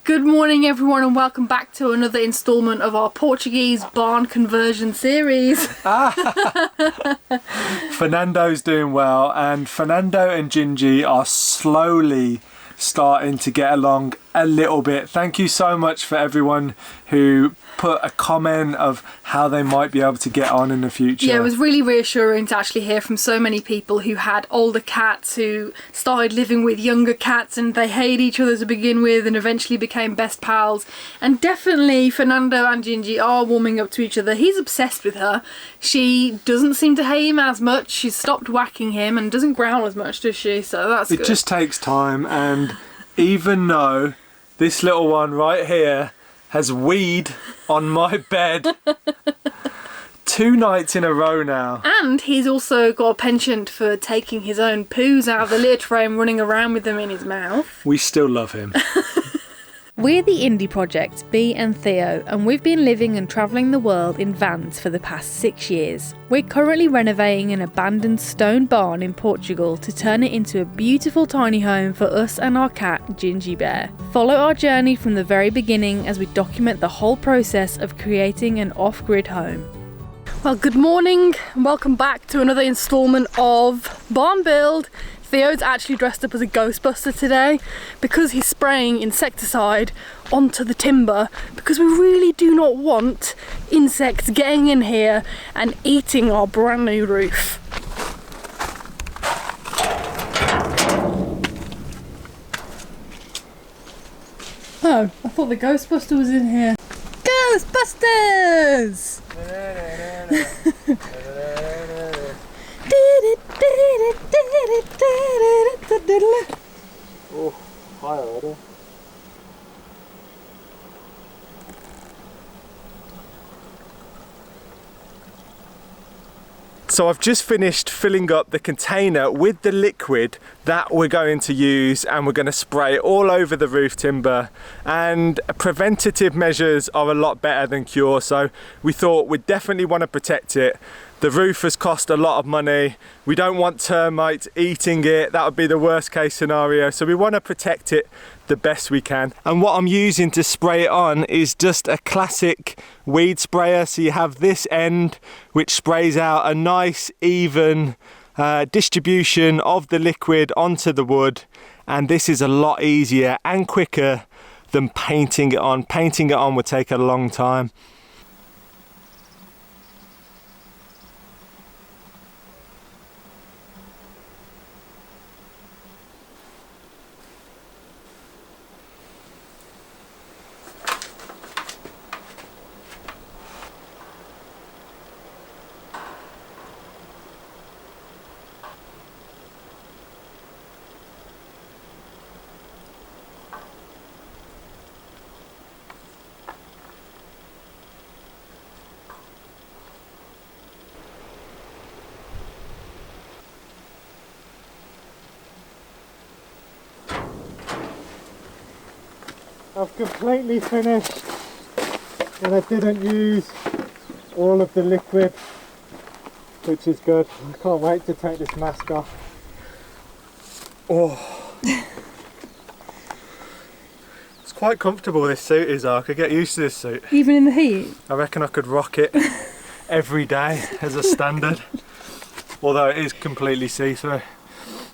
Good morning everyone and welcome back to another instalment of our Portuguese barn conversion series. Fernando's doing well, and Fernando and Ginjey are slowly starting to get along a little bit. Thank you so much for everyone who put a comment of how they might be able to get on in the future. Yeah, it was really reassuring to actually hear from so many people who had older cats who started living with younger cats and they hated each other to begin with and eventually became best pals. And definitely Fernando and Ginjey are warming up to each other. He's obsessed with her. She doesn't seem to hate him as much. She's stopped whacking him and doesn't growl as much, does she? So that's good. It just takes time, and even though this little one right here has weed on my bed 2 nights in a row now. And he's also got a penchant for taking his own poos out of the litter tray and running around with them in his mouth. We still love him. We're the Indie Projects, Bee and Theo, and we've been living and travelling the world in vans for the past 6 years. We're currently renovating an abandoned stone barn in Portugal to turn it into a beautiful tiny home for us and our cat, Ginjey Bear. Follow our journey from the very beginning as we document the whole process of creating an off-grid home. Well, good morning and welcome back to another instalment of Barn Build. Theo's actually dressed up as a Ghostbuster today because he's spraying insecticide onto the timber because we really do not want insects getting in here and eating our brand new roof. Oh, I thought the Ghostbuster was in here. Ghostbusters! Oh, hi already. So I've just finished filling up the container with the liquid that we're going to use, and we're going to spray it all over the roof timber. And preventative measures are a lot better than cure, so we thought we'd definitely want to protect it. The roof has cost a lot of money. We don't want termites eating it. That would be the worst case scenario. So we want to protect it the best we can. And what I'm using to spray it on is just a classic weed sprayer. So you have this end which sprays out a nice even distribution of the liquid onto the wood. And this is a lot easier and quicker than painting it on. Painting it on would take a long time. I've completely finished, and I didn't use all of the liquid, which is good. I can't wait to take this mask off. Oh, it's quite comfortable, this suit is. I could get used to this suit. Even in the heat? I reckon I could rock it every day as a standard, although it is completely see-through.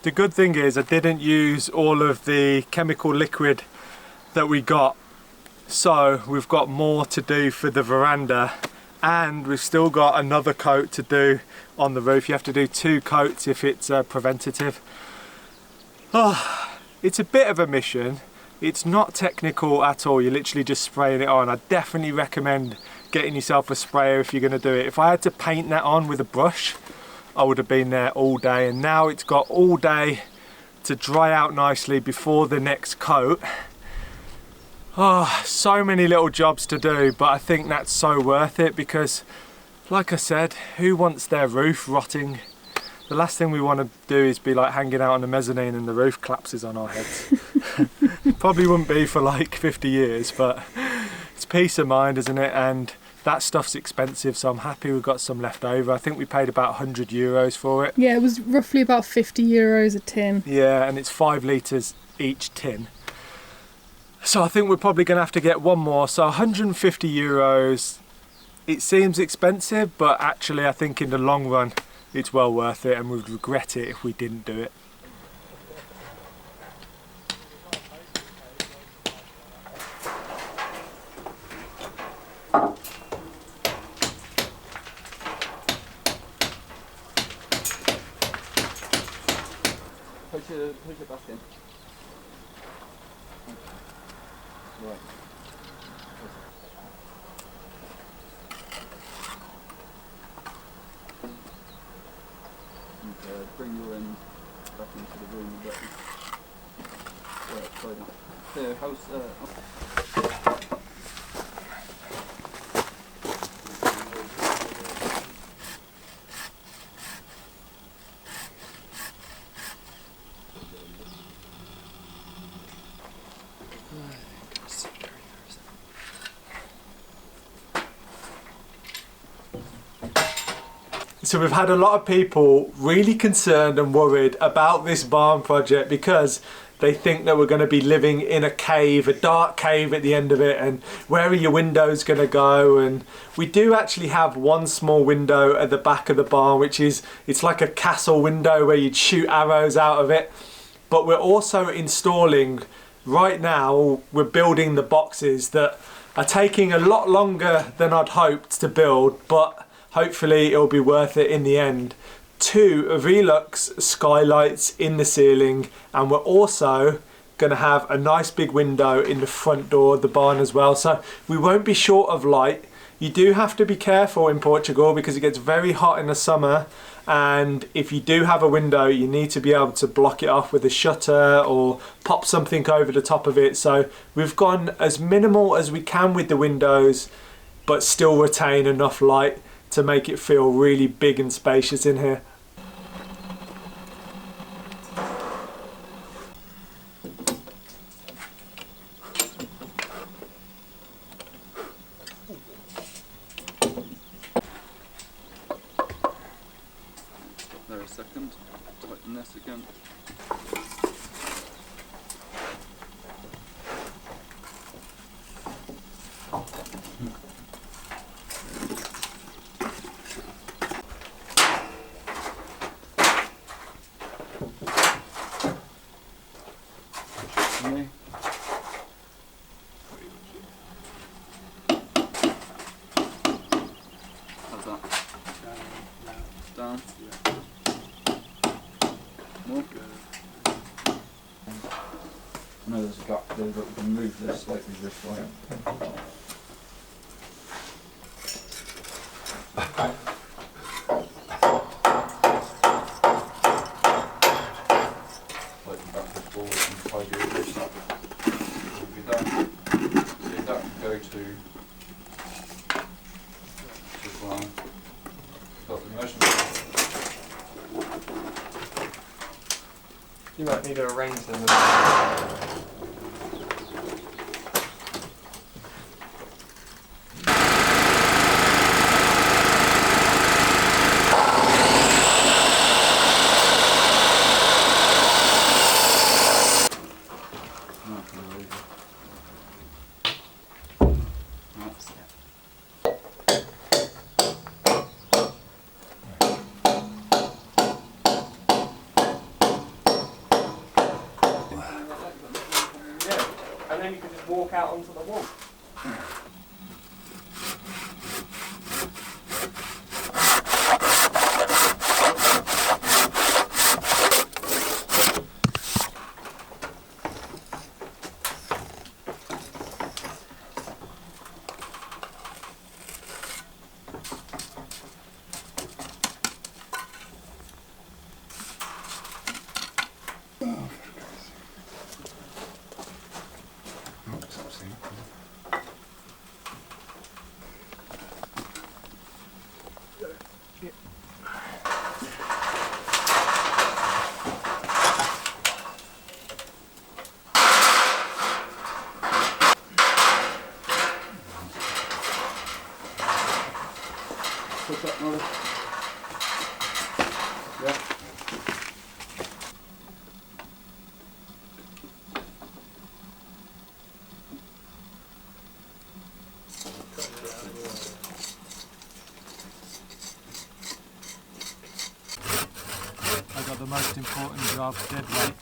The good thing is I didn't use all of the chemical liquid that we got, so we've got more to do for the veranda, and we've still got another coat to do on the roof. You have to do 2 coats if it's preventative. Oh, it's a bit of a mission. It's not technical at all. You're literally just spraying it on. I definitely recommend getting yourself a sprayer if you're going to do it. If I had to paint that on with a brush, I would have been there all day, and now it's got all day to dry out nicely before the next coat. Oh, so many little jobs to do, but I think that's so worth it because, like I said, who wants their roof rotting? The last thing we want to do is be like hanging out on the mezzanine and the roof collapses on our heads. Probably wouldn't be for like 50 years, but it's peace of mind, isn't it? And that stuff's expensive, so I'm happy we've got some left over. I think we paid about €100 for it. Yeah, it was roughly about €50 a tin. Yeah, and it's 5 litres each tin. So I think we're probably going to have to get one more. So 150 euros, it seems expensive, but actually I think in the long run it's well worth it, and we'd regret it if we didn't do it. Push it back in. Right. And bring your end back into the room a bit. Sorry, no. Here, how's So we've had a lot of people really concerned and worried about this barn project because they think that we're going to be living in a cave, a dark cave at the end of it, and where are your windows going to go? And we do actually have one small window at the back of the barn, which is, it's like a castle window where you'd shoot arrows out of it. But we're also installing, right now, we're building the boxes that are taking a lot longer than I'd hoped to build, but hopefully it'll be worth it in the end. 2 velux skylights in the ceiling, and we're also going to have a nice big window in the front door of the barn as well, so we won't be short of light. You do have to be careful in Portugal because it gets very hot in the summer, and if you do have a window you need to be able to block it off with a shutter or pop something over the top of it. So we've gone as minimal as we can with the windows but still retain enough light to make it feel really big and spacious in here. there a second? Tighten this again. Me. How's that? Down? Yeah. More? I know there's a gap there, but we can move this slightly this way. Slightly backwards, forwards and tidy this up. We'll be done. See that can go to one. Got the measurement. You might need to arrange them a bit. And then you could just walk out onto the wall. Push up, Molly. Yeah. important job, dead weight.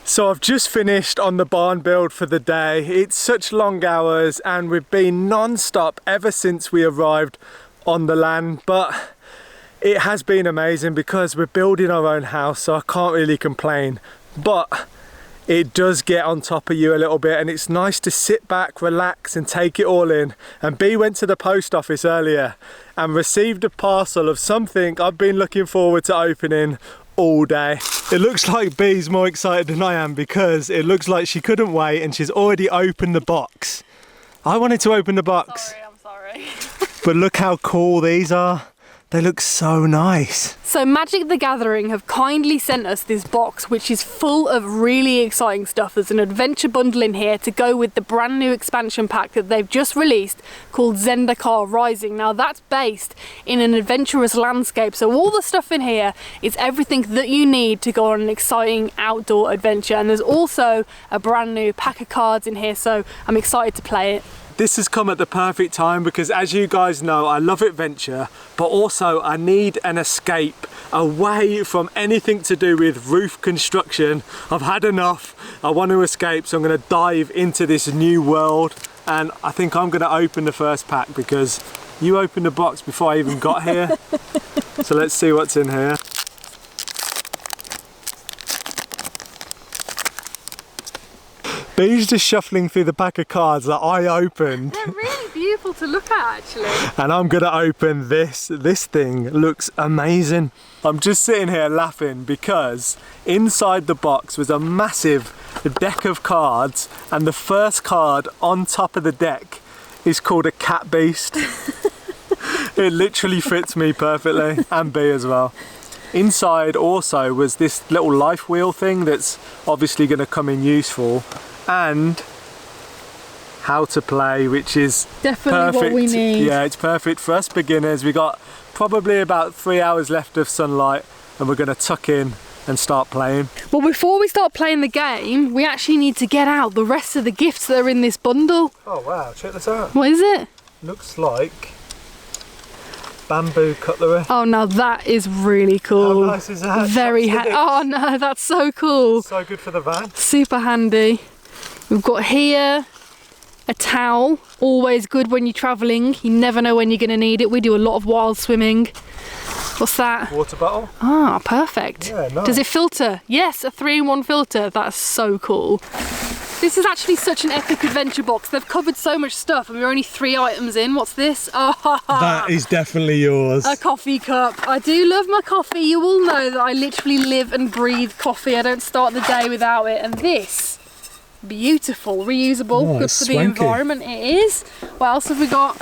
So I've just finished on the barn build for the day. It's such long hours and we've been non-stop ever since we arrived on the land, but it has been amazing because we're building our own house, so I can't really complain. But it does get on top of you a little bit and it's nice to sit back, relax and take it all in. And Bee went to the post office earlier and received a parcel of something I've been looking forward to opening all day. It looks like Bee's more excited than I am because it looks like she couldn't wait and she's already opened the box. I wanted to open the box. I'm sorry. But look how cool these are. They look so nice. So Magic the Gathering have kindly sent us this box which is full of really exciting stuff. There's an adventure bundle in here to go with the brand new expansion pack that they've just released called Zendikar Rising. Now that's based in an adventurous landscape, so all the stuff in here is everything that you need to go on an exciting outdoor adventure. And there's also a brand new pack of cards in here, so I'm excited to play it. This has come at the perfect time because, as you guys know, I love adventure, but also I need an escape away from anything to do with roof construction. I've had enough. I want to escape, so I'm going to dive into this new world. And I think I'm going to open the first pack because you opened the box before I even got here. So let's see what's in here. Bee's just shuffling through the pack of cards that I opened. They're really beautiful to look at, actually. And I'm gonna open this. This thing looks amazing. I'm just sitting here laughing because inside the box was a massive deck of cards, and the first card on top of the deck is called a cat beast. It literally fits me perfectly, and Bee as well. Inside also was this little life wheel thing that's obviously gonna come in useful, and how to play, which is definitely perfect. What we need. Yeah, it's perfect for us beginners. We got probably about 3 hours left of sunlight and we're gonna tuck in and start playing. Well, before we start playing the game, we actually need to get out the rest of the gifts that are in this bundle. Oh wow, check this out. What is it? Looks like bamboo cutlery. Oh, now that is really cool. How nice is that? Very oh no, that's so cool. So good for the van. Super handy. We've got here a towel, always good when you're travelling. You never know when you're going to need it. We do a lot of wild swimming. What's that? Water bottle. Ah, perfect. Yeah, nice. Does it filter? Yes, a 3-in-1 filter. That's so cool. This is actually such an epic adventure box. They've covered so much stuff and we're only 3 items in. What's this? Oh, that is definitely yours. a coffee cup. I do love my coffee. You all know that I literally live and breathe coffee. I don't start the day without it. And this, beautiful, reusable, good for the environment. It is. What else have we got?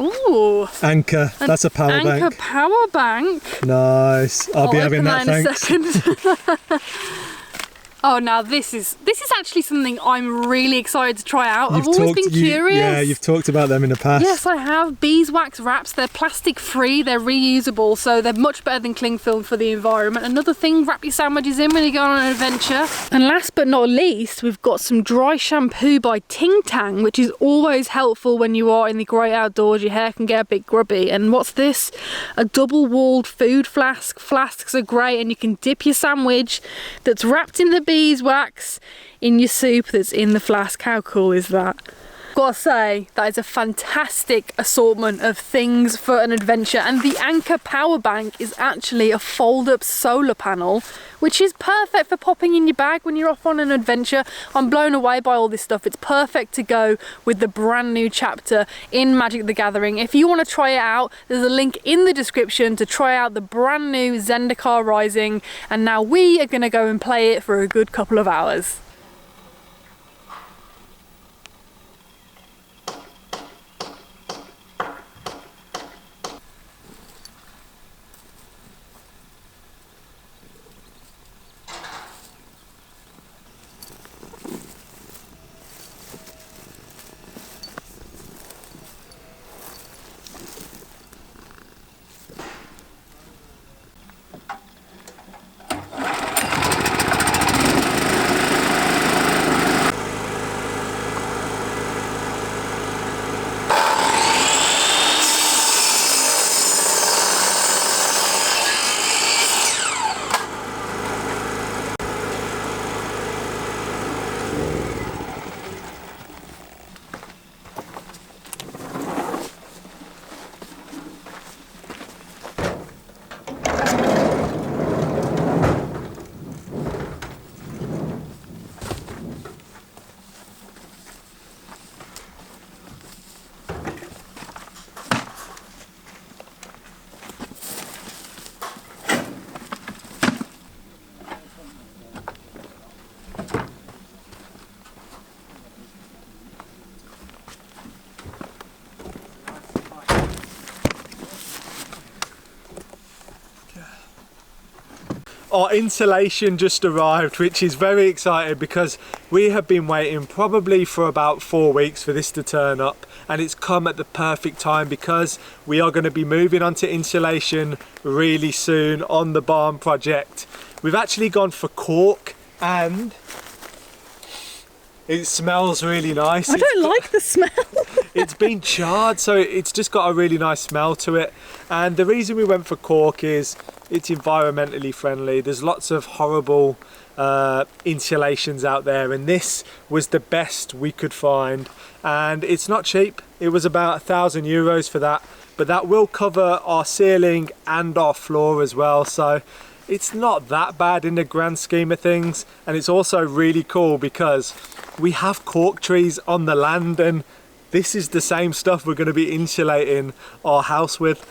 Ooh. Anchor. That's a power bank. Anchor power bank. Nice. I'll be having that, thanks. In a second. Oh, now this is actually something I'm really excited to try out. I've always been curious. Yeah, you've talked about them in the past. Yes, I have. Beeswax wraps. They're plastic free. They're reusable, so they're much better than cling film for the environment. Another thing, wrap your sandwiches in when you go on an adventure. And last but not least, we've got some dry shampoo by Ting Tang, which is always helpful when you are in the great outdoors. Your hair can get a bit grubby. And what's this? A double-walled food flask. Flasks are great, and you can dip your sandwich that's wrapped in the beeswax in your soup that's in the flask. How cool is that? Gotta say, that is a fantastic assortment of things for an adventure. And the Anchor power bank is actually a fold-up solar panel, which is perfect for popping in your bag when you're off on an adventure. I'm blown away by all this stuff. It's perfect to go with the brand new chapter in Magic the Gathering. If you want to try it out, there's a link in the description to try out the brand new Zendikar Rising. And now we are going to go and play it for a good couple of hours. our insulation just arrived, which is very exciting because we have been waiting probably for about 4 weeks for this to turn up, and it's come at the perfect time because we are going to be moving on to insulation really soon on the barn project. We've actually gone for cork and it smells really nice. I don't like the smell. It's been charred, so it's just got a really nice smell to it. And the reason we went for cork is it's environmentally friendly. There's lots of horrible insulations out there, and this was the best we could find. And it's not cheap. It was about €1,000 for that, but that will cover our ceiling and our floor as well. So it's not that bad in the grand scheme of things. And it's also really cool because we have cork trees on the land, and this is the same stuff we're going to be insulating our house with.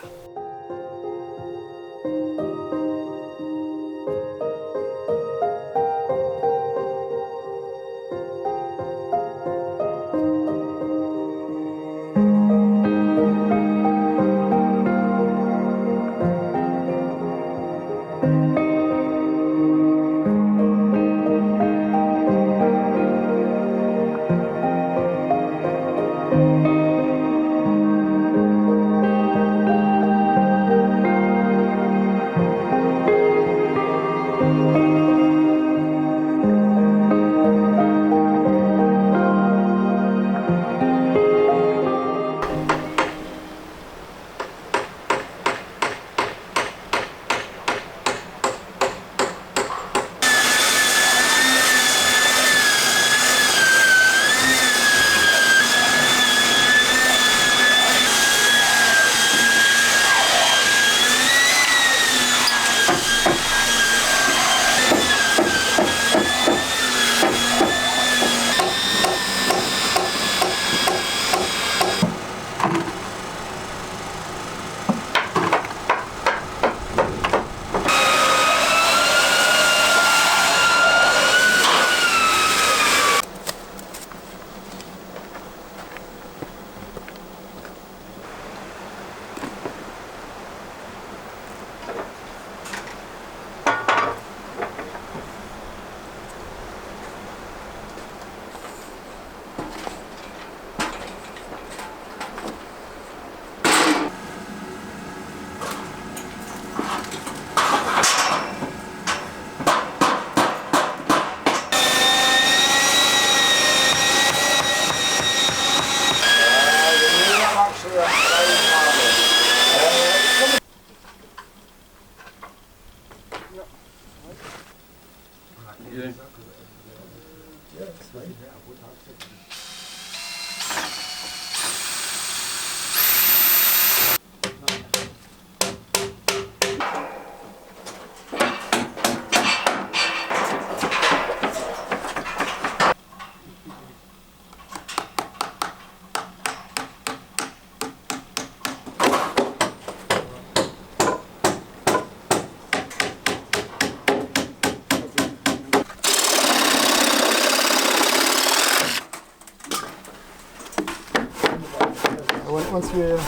Once we're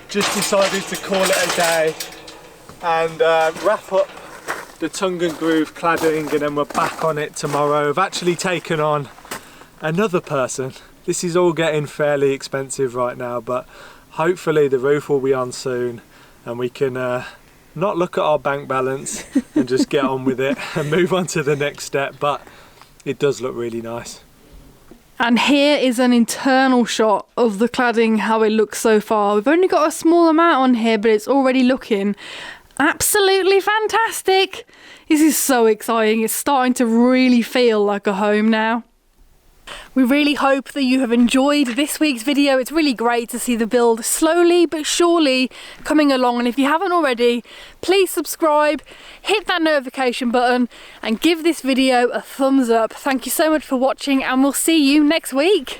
just decided to call it a day and wrap up the tongue and groove cladding, and then we're back on it tomorrow. I've actually taken on another person. This is all getting fairly expensive right now, but hopefully the roof will be on soon and we can not look at our bank balance and just get on with it and move on to the next step. But it does look really nice. And here is an internal shot of the cladding, how it looks so far. We've only got a small amount on here, but it's already looking Absolutely fantastic. This is so exciting. It's starting to really feel like a home now. We really hope that you have enjoyed this week's video. It's really great to see the build slowly but surely coming along, and if you haven't already, please subscribe, hit that notification button and give this video a thumbs up. Thank you so much for watching, and we'll see you next week.